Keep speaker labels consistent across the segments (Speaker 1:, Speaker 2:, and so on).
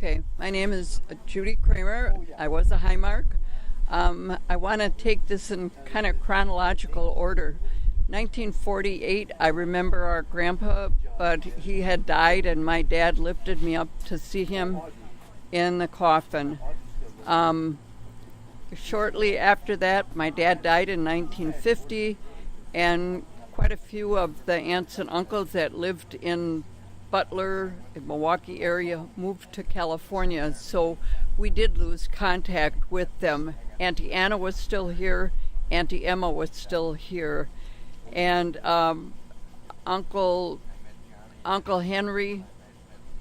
Speaker 1: Okay, my name is Judy Kramer. I was a Heimark. I want to take this in kind of chronological order. 1948, I remember our grandpa, but he had died, and my dad lifted me up to see him in the coffin. Shortly after that, my dad died in 1950, and quite a few of the aunts and uncles that lived in Butler, in Milwaukee area, moved to California, so we did lose contact with them. Auntie Anna was still here, Auntie Emma was still here, and Uncle Henry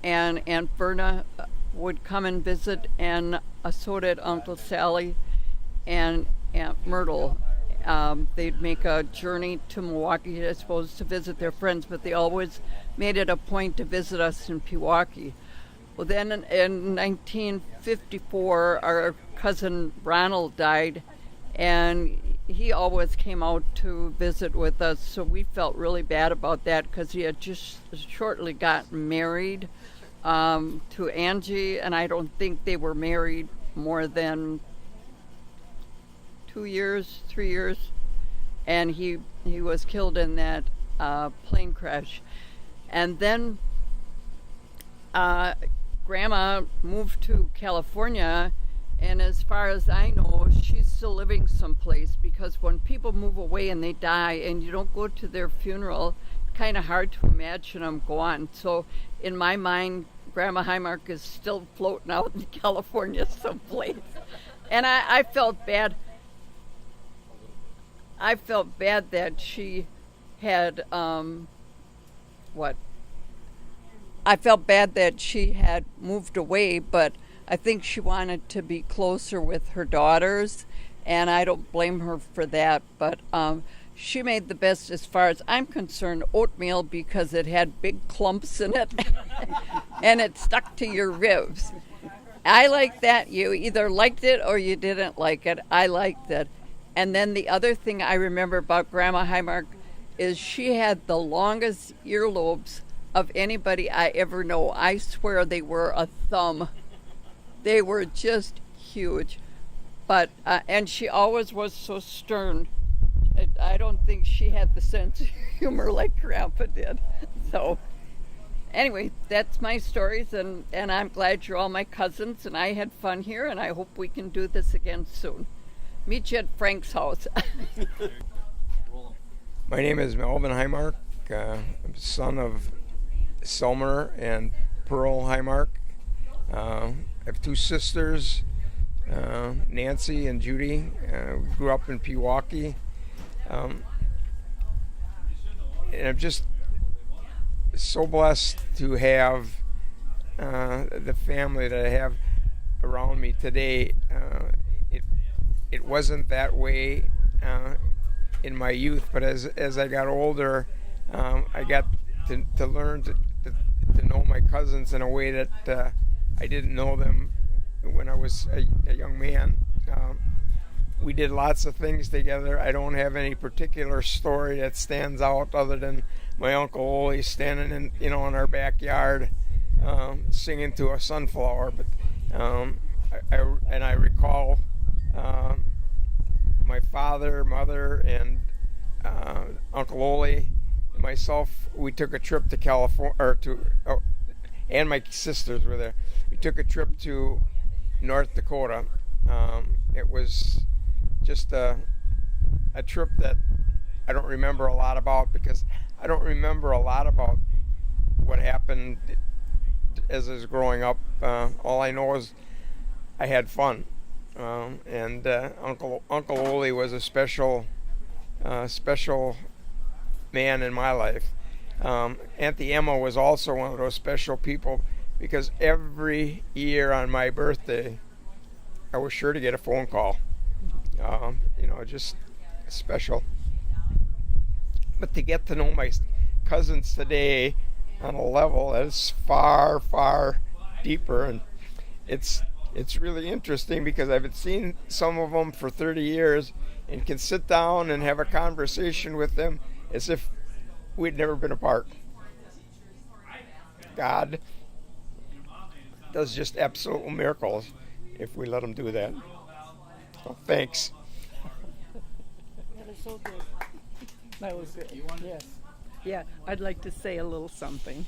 Speaker 1: and Aunt Berna would come and visit, and so did Uncle Sally and Aunt Myrtle. They'd make a journey to Milwaukee, I suppose, to visit their friends, but they always made it a point to visit us in Pewaukee. Well, then in 1954, our cousin Ronald died, and he always came out to visit with us, so we felt really bad about that because he had just shortly gotten married to Angie, and I don't think they were married more than 2 years, 3 years, and he was killed in that plane crash. And then Grandma moved to California, and as far as I know, she's still living someplace, because when people move away and they die and you don't go to their funeral, it's kind of hard to imagine them gone. So in my mind, Grandma Heimark is still floating out in California someplace. And I felt bad. I felt bad that she had, I felt bad that she had moved away, but I think she wanted to be closer with her daughters, and I don't blame her for that. But she made the best, as far as I'm concerned, oatmeal, because it had big clumps in it, and it stuck to your ribs. I like that. You either liked it or you didn't like it. I liked it. And then the other thing I remember about Grandma Heimark is she had the longest earlobes of anybody I ever know. I swear they were a thumb. They were just huge. But and she always was so stern. I don't think she had the sense of humor like Grandpa did. So anyway, that's my stories, and I'm glad you're all my cousins, and I had fun here, and I hope we can do this again soon. Meet you at Frank's house.
Speaker 2: My name is Melvin Heimark. I'm son of Selmer and Pearl Heimark. I have two sisters, Nancy and Judy. We grew up in Pewaukee. And I'm just so blessed to have the family that I have around me today. It wasn't that way in my youth, but as I got older, I got to learn to know my cousins in a way that I didn't know them when I was a young man. We did lots of things together. I don't have any particular story that stands out other than my Uncle Ole standing in our backyard singing to a sunflower. But I recall my father, mother, and Uncle Ole and myself. We took a trip to California, and my sisters were there. We took a trip to North Dakota. It was just a trip that I don't remember a lot about, because I don't remember a lot about what happened as I was growing up. All I know is I had fun, and Uncle Ole was a special man in my life. Auntie Emma was also one of those special people, because every year on my birthday, I was sure to get a phone call. Just special. But to get to know my cousins today on a level that is far, far deeper, and it's really interesting, because I've seen some of them for 30 years and can sit down and have a conversation with them as if we'd never been apart. God, does just absolute miracles if we let him do that. So thanks.
Speaker 1: That is so good. That was good. Yes. Yeah, I'd like to say a little something.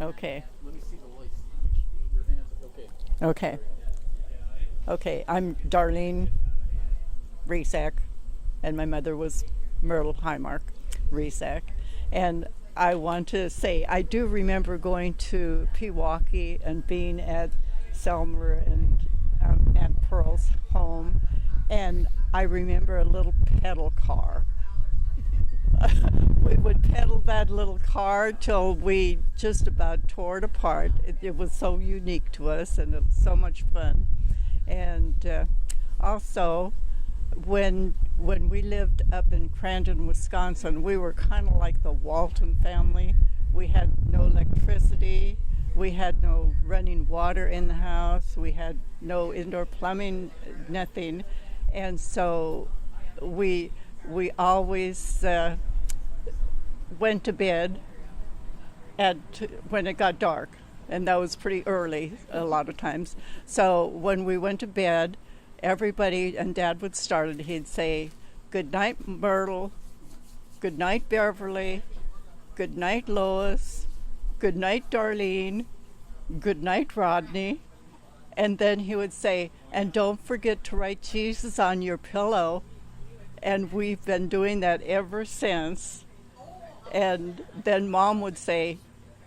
Speaker 1: Okay.
Speaker 3: Let me see the lights. Your hands. Okay.
Speaker 1: Okay. Okay, I'm Darlene Resack, and my mother was Myrtle Heimark Resack. And I want to say, I do remember going to Pewaukee and being at Selmer and Aunt Pearl's home, and I remember a little pedal car. We would pedal that little car till we just about tore it apart. It was so unique to us, and it was so much fun. And also, when we lived up in Crandon, Wisconsin, we were kind of like the Walton family. We had no electricity, we had no running water in the house, we had no indoor plumbing, nothing, and so we always went to bed when it got dark, and that was pretty early a lot of times. So when we went to bed, everybody, and Dad would start it, he'd say, "Good night, Myrtle. Good night, Beverly. Good night, Lois. Good night, Darlene. Good night, Rodney." And then he would say, "And don't forget to write Jesus on your pillow." And we've been doing that ever since. And then Mom would say,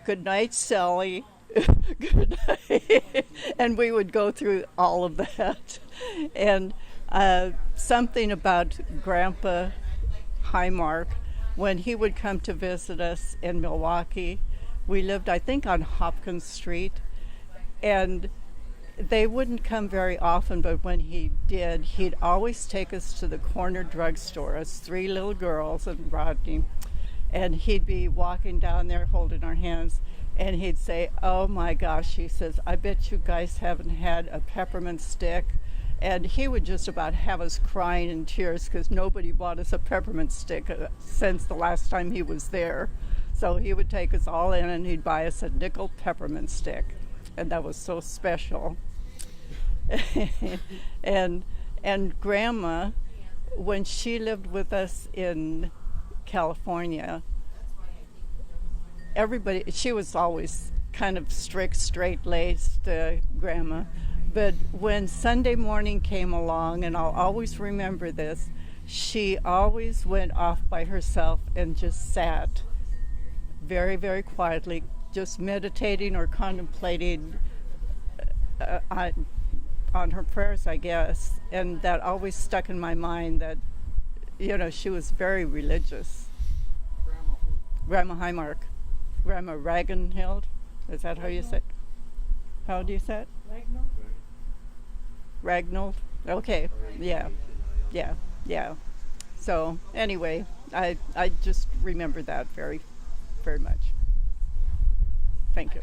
Speaker 1: "Good night, Sally." Good night. And we would go through all of that. And something about Grandpa Heimark, when he would come to visit us in Milwaukee, we lived, I think, on Hopkins Street, and they wouldn't come very often, but when he did, he'd always take us to the corner drugstore, us three little girls and Rodney, and he'd be walking down there holding our hands, and he'd say, "Oh my gosh," he says, "I bet you guys haven't had a peppermint stick." And he would just about have us crying in tears because nobody bought us a peppermint stick since the last time he was there. So he would take us all in and he'd buy us a nickel peppermint stick. And that was so special. and Grandma, when she lived with us in California, she was always kind of strict, straight-laced Grandma. But when Sunday morning came along, and I'll always remember this, she always went off by herself and just sat very, very quietly, just meditating or contemplating on her prayers, I guess. And that always stuck in my mind that, she was very religious. Grandma Heimark. Grandma Ragenhild. Is that how you say it? How do you say it? Ragnold. Okay. Yeah. So anyway, I just remember that very, very much. Thank you.